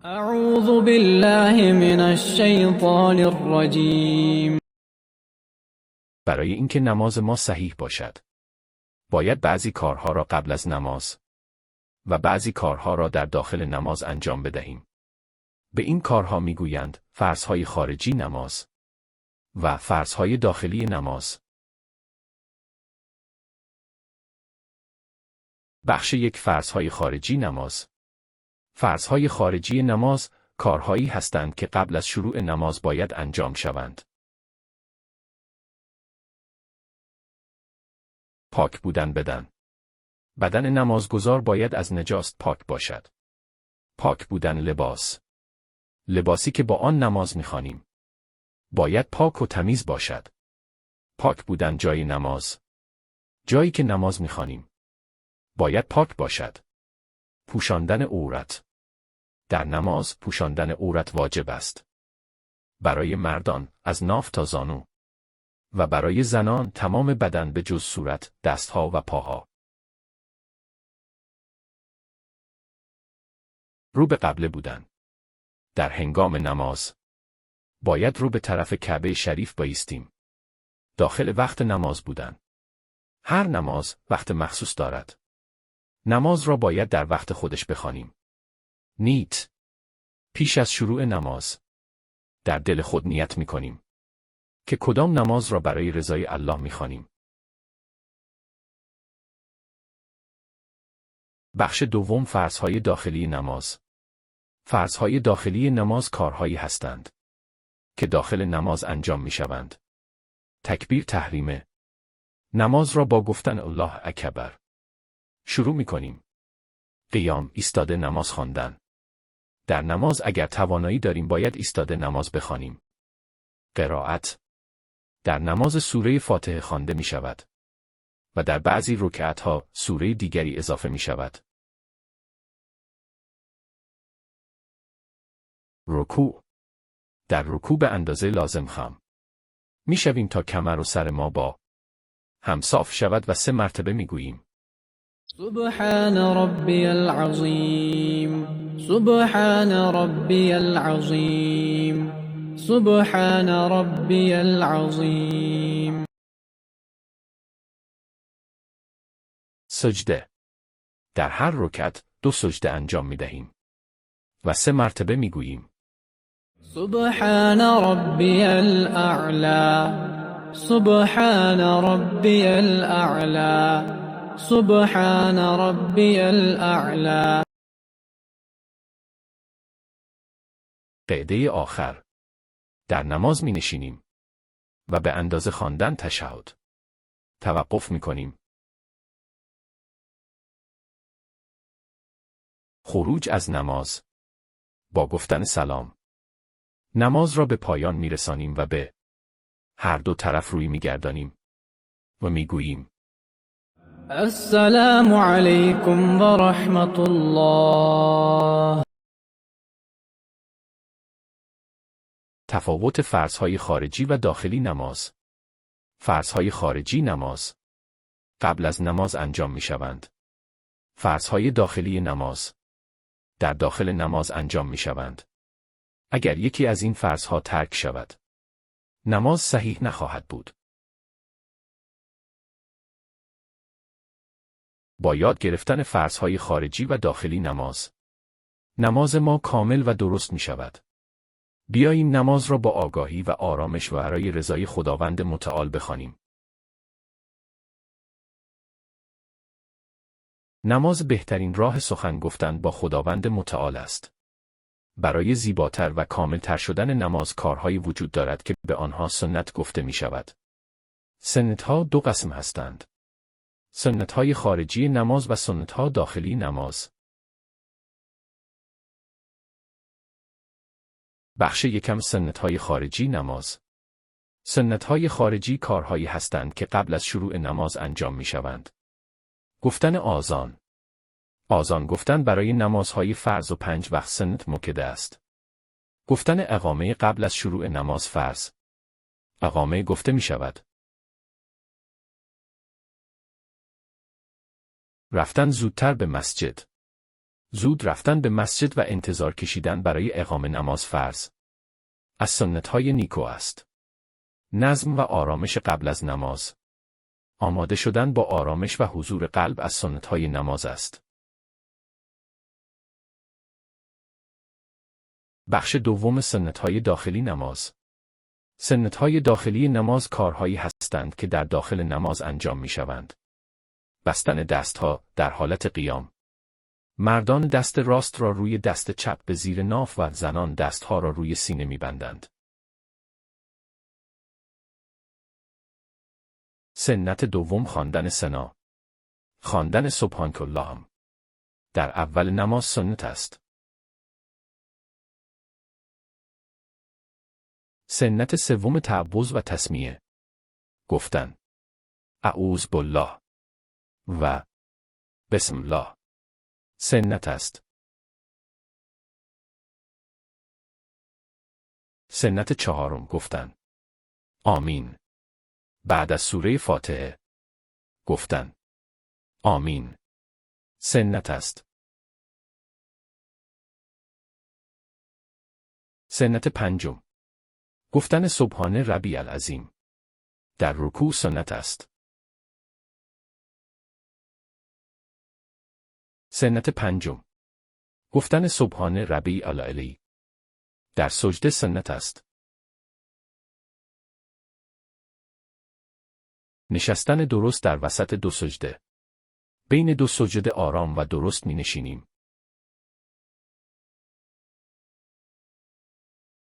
اعوذ بالله من الشیطان الرجیم. برای اینکه نماز ما صحیح باشد، باید بعضی کارها را قبل از نماز و بعضی کارها را در داخل نماز انجام بدهیم. به این کارها میگویند فرضهای خارجی نماز و فرضهای داخلی نماز. بخش یک، فرضهای خارجی نماز. فرضهای خارجی نماز کارهایی هستند که قبل از شروع نماز باید انجام شوند. پاک بودن بدن. بدن نمازگزار باید از نجاست پاک باشد. پاک بودن لباس. لباسی که با آن نماز می‌خوانیم باید پاک و تمیز باشد. پاک بودن جای نماز. جایی که نماز می‌خوانیم باید پاک باشد. پوشاندن عورت. در نماز پوشاندن عورت واجب است. برای مردان از ناف تا زانو و برای زنان تمام بدن به جز صورت، دستها و پاها. رو به قبله بودن. در هنگام نماز باید رو به طرف کعبه شریف بایستیم. داخل وقت نماز بودن. هر نماز وقت مخصوص دارد. نماز را باید در وقت خودش بخوانیم. نیت. پیش از شروع نماز در دل خود نیت می‌کنیم که کدام نماز را برای رضای الله می‌خوانیم. بخش دوم، فرضهای داخلی نماز. فرضهای داخلی نماز کارهایی هستند که داخل نماز انجام می‌شوند. تکبیر تحریمه. نماز را با گفتن الله اکبر شروع می‌کنیم. قیام، ایستاده نماز خواندن. در نماز اگر توانایی داریم باید ایستاده نماز بخوانیم. قرائت. در نماز سوره فاتحه خوانده می شود و در بعضی رکعت‌ها سوره دیگری اضافه می شود. رکوع. در رکوع به اندازه لازم خم می شویم تا کمر و سر ما با هم صاف شود و 3 مرتبه می گوییم سبحان ربی العظیم، سبحان ربی العظیم، سبحان ربی العظیم. سجده. در هر رکعت 2 سجده انجام می دهیم و 3 مرتبه می گوییم سبحان ربی الاعلی، سبحان ربی الاعلی، سبحان ربی الاعلی. قاعده آخر. در نماز می نشینیم و به اندازه خواندن تشهد توقف می کنیم. خروج از نماز. با گفتن سلام نماز را به پایان می رسانیم و به هر دو طرف روی می گردانیم و می گوییم السلام علیکم و رحمت الله. تفاوت فرضهای خارجی و داخلی نماز. فرضهای خارجی نماز قبل از نماز انجام می شوند. فرضهای داخلی نماز در داخل نماز انجام می شوند. اگر یکی از این فرضها ترک شود، نماز صحیح نخواهد بود. با یاد گرفتن فرضهای خارجی و داخلی نماز، نماز ما کامل و درست می شود. بیاییم نماز را با آگاهی و آرامش و برای رضای خداوند متعال بخوانیم. نماز بهترین راه سخن گفتن با خداوند متعال است. برای زیباتر و کاملتر شدن نماز کارهایی وجود دارد که به آنها سنت گفته می شود. سنت‌ها 2 قسم هستند. سنت‌های خارجی نماز و سنت‌ها داخلی نماز. بخش یکم، سنت‌های خارجی نماز. سنت‌های خارجی کارهایی هستند که قبل از شروع نماز انجام می شوند. گفتن آذان. آذان گفتن برای نمازهای فرض و 5 وقت سنت مؤکده است. گفتن اقامه قبل از شروع نماز فرض. اقامه گفته می شود. رفتن زودتر به مسجد. زود رفتن به مسجد و انتظار کشیدن برای اقامه نماز فرض از سنت‌های نیکو است. نظم و آرامش قبل از نماز. آماده شدن با آرامش و حضور قلب از سنت‌های نماز است. بخش دوم سنت‌های داخلی نماز. سنت‌های داخلی نماز کارهایی هستند که در داخل نماز انجام می‌شوند. بستن دستها در حالت قیام. مردان دست راست را روی دست چپ به زیر ناف و زنان دستها را روی سینه می‌بندند. سنت دوم خواندن ثنا. خواندن سبحانک اللهم. در اول نماز سنت است. سنت سوم تعوذ و تسمیه. گفتن اعوذ بالله و بسم الله. سنت است. سنت چهارم گفتن آمین. بعد از سوره فاتحه. گفتن آمین. سنت است. سنت پنجم. گفتن سبحان ربی العظیم. در رکوع سنت است. سنت پنجم. گفتن سبحان ربی الاعلی. در سجده سنت است. نشستن درست در وسط دو سجده. بین دو سجده آرام و درست می نشینیم.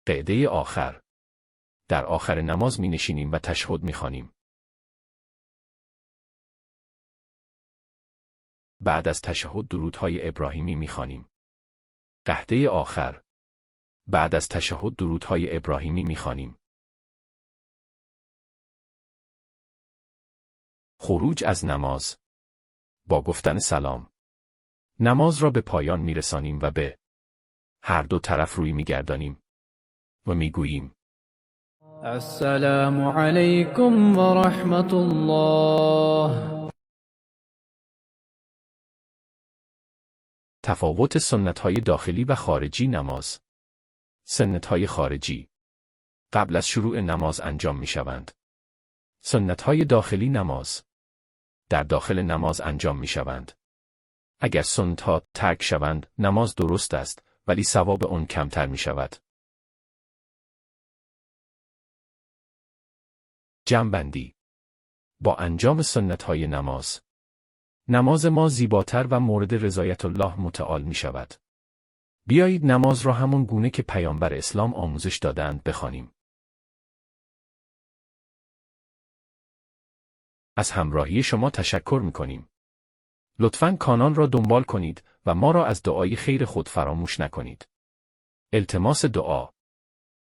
قعده آخر. در آخر نماز می نشینیم و تشهد می خوانیم. بعد از تشهد درودهای ابراهیمی می خوانیم. قعده آخر. بعد از تشهد درودهای ابراهیمی می خوانیم. خروج از نماز. با گفتن سلام. نماز را به پایان می رسانیم و به هر دو طرف روی می گردانیم و می گوییم السلام علیکم و رحمت الله. تفاوت سنت‌های داخلی و خارجی نماز. سنت‌های خارجی قبل از شروع نماز انجام می‌شوند. سنت‌های داخلی نماز در داخل نماز انجام می‌شوند. اگر سنت‌ها ترک شوند، نماز درست است، ولی ثواب آن کمتر می‌شود. جمع‌بندی. با انجام سنت‌های نماز، نماز ما زیباتر و مورد رضایت الله متعال می شود. بیایید نماز را همون گونه که پیامبر اسلام آموزش دادند بخوانیم. از همراهی شما تشکر می کنیم. لطفاً کانال را دنبال کنید و ما را از دعای خیر خود فراموش نکنید. التماس دعا.